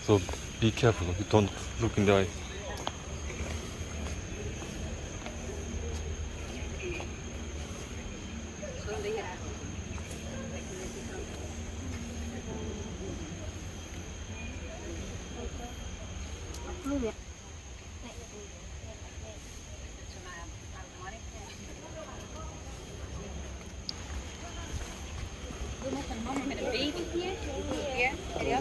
So be careful. Don't look in the eye. Met een mama met een baby hier. Ja, ja.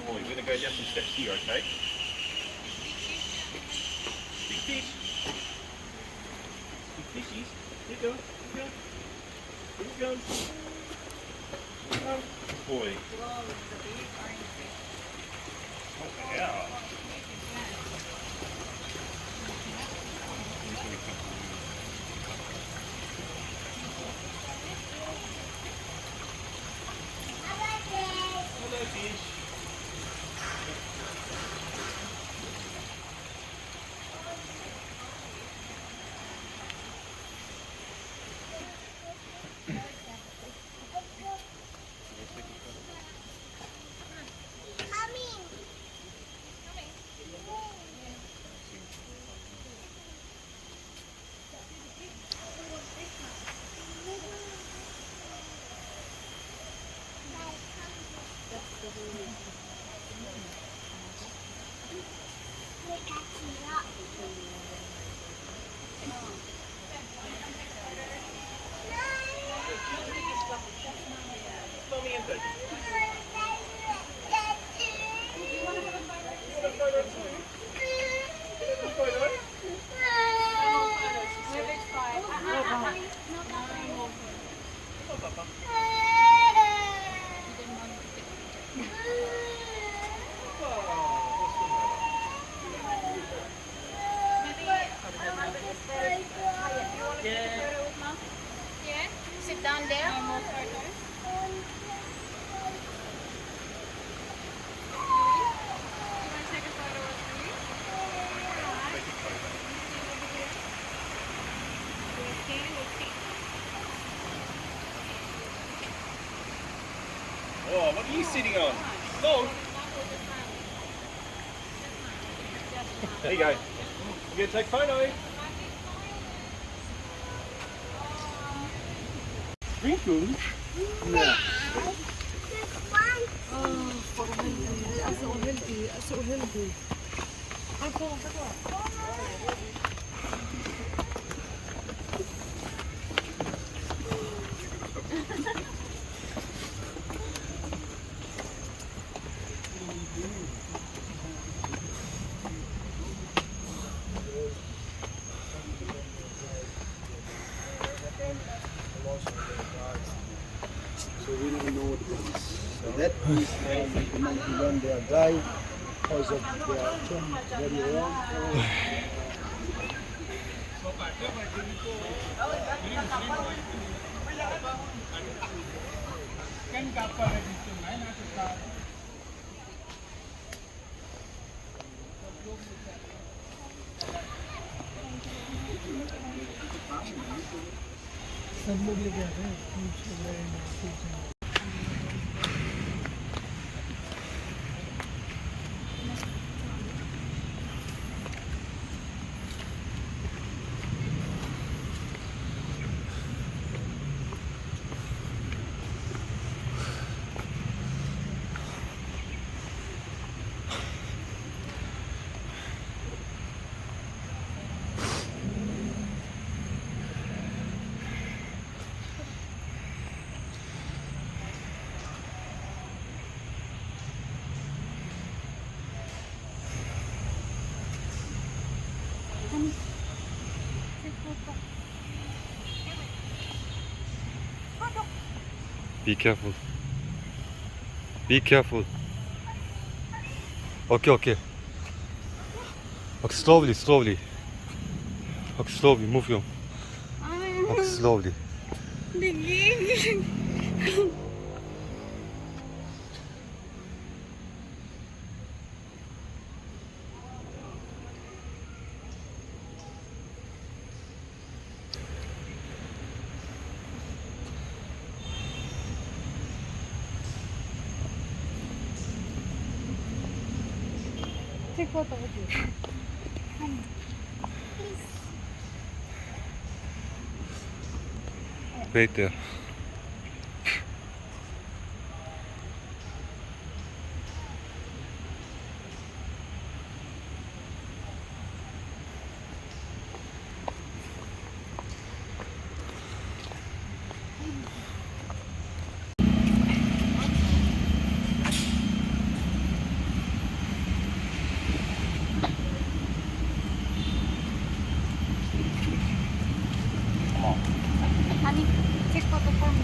Oh, you're gonna go down some steps here, okay? Big fish. Big fishies. Here you go. Here you go. Here you go. Good boy. Oh, yeah. Hello, fish. Mommy and Daddy. Yeah. Sit down there. No more photos. Oh, what are you sitting on? No. There you go. You gonna take photo? Sprinkles? Yeah. So we don't know what it is. So that is the monkey when they are die because of their tomb very wrong. सब लोग लेके आते हैं Honey, take photo. Photo. Be careful. Be careful. Okay, okay. Okay, slowly, slowly. Okay, slowly, move your. Okay, slowly. Digig. Take photo with you. Honey, please. Wait there. Honey, take photo for me.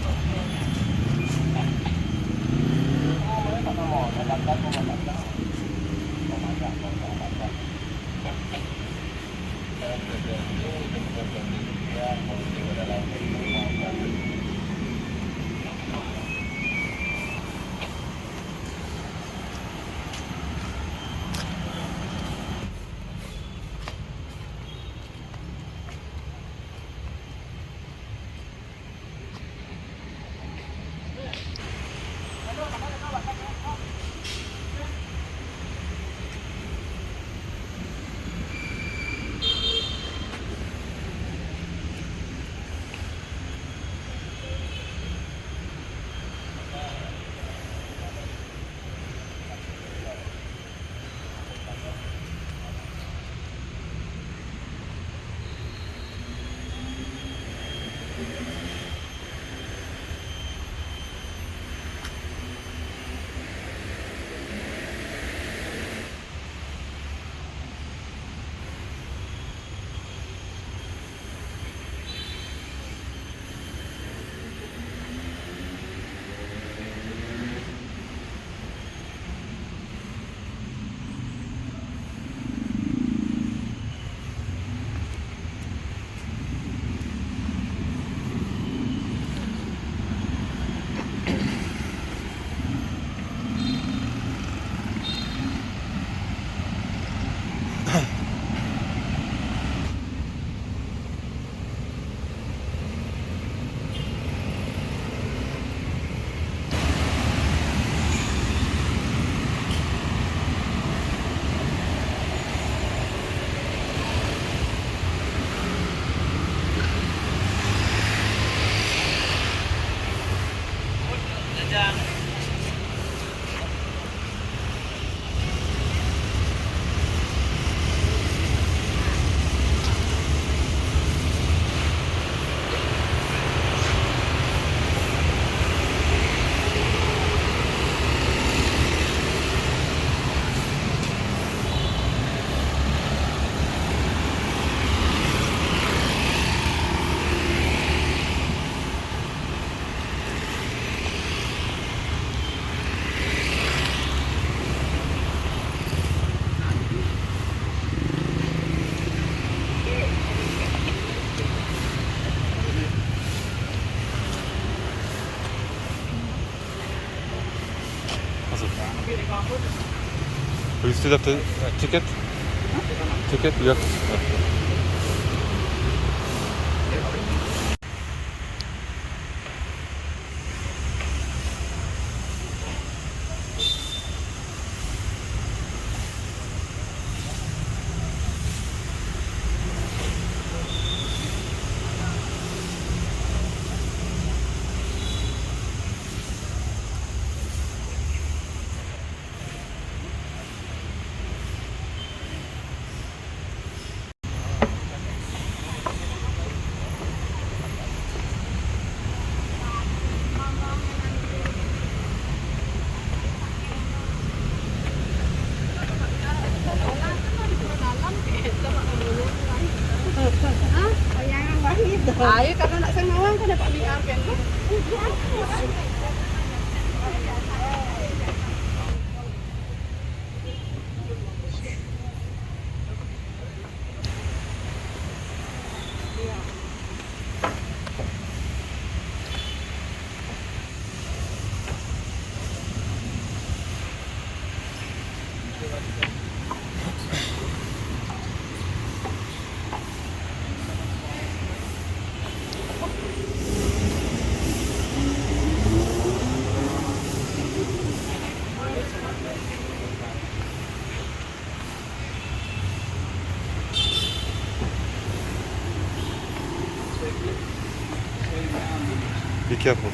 You still have the ticket? Ticket? You have. Ayo karena nak sengawang kan dapat biar kan. Be careful.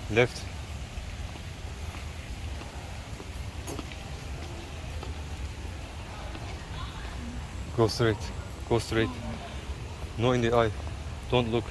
Left. Go straight. Go straight. No in the eye. Don't look.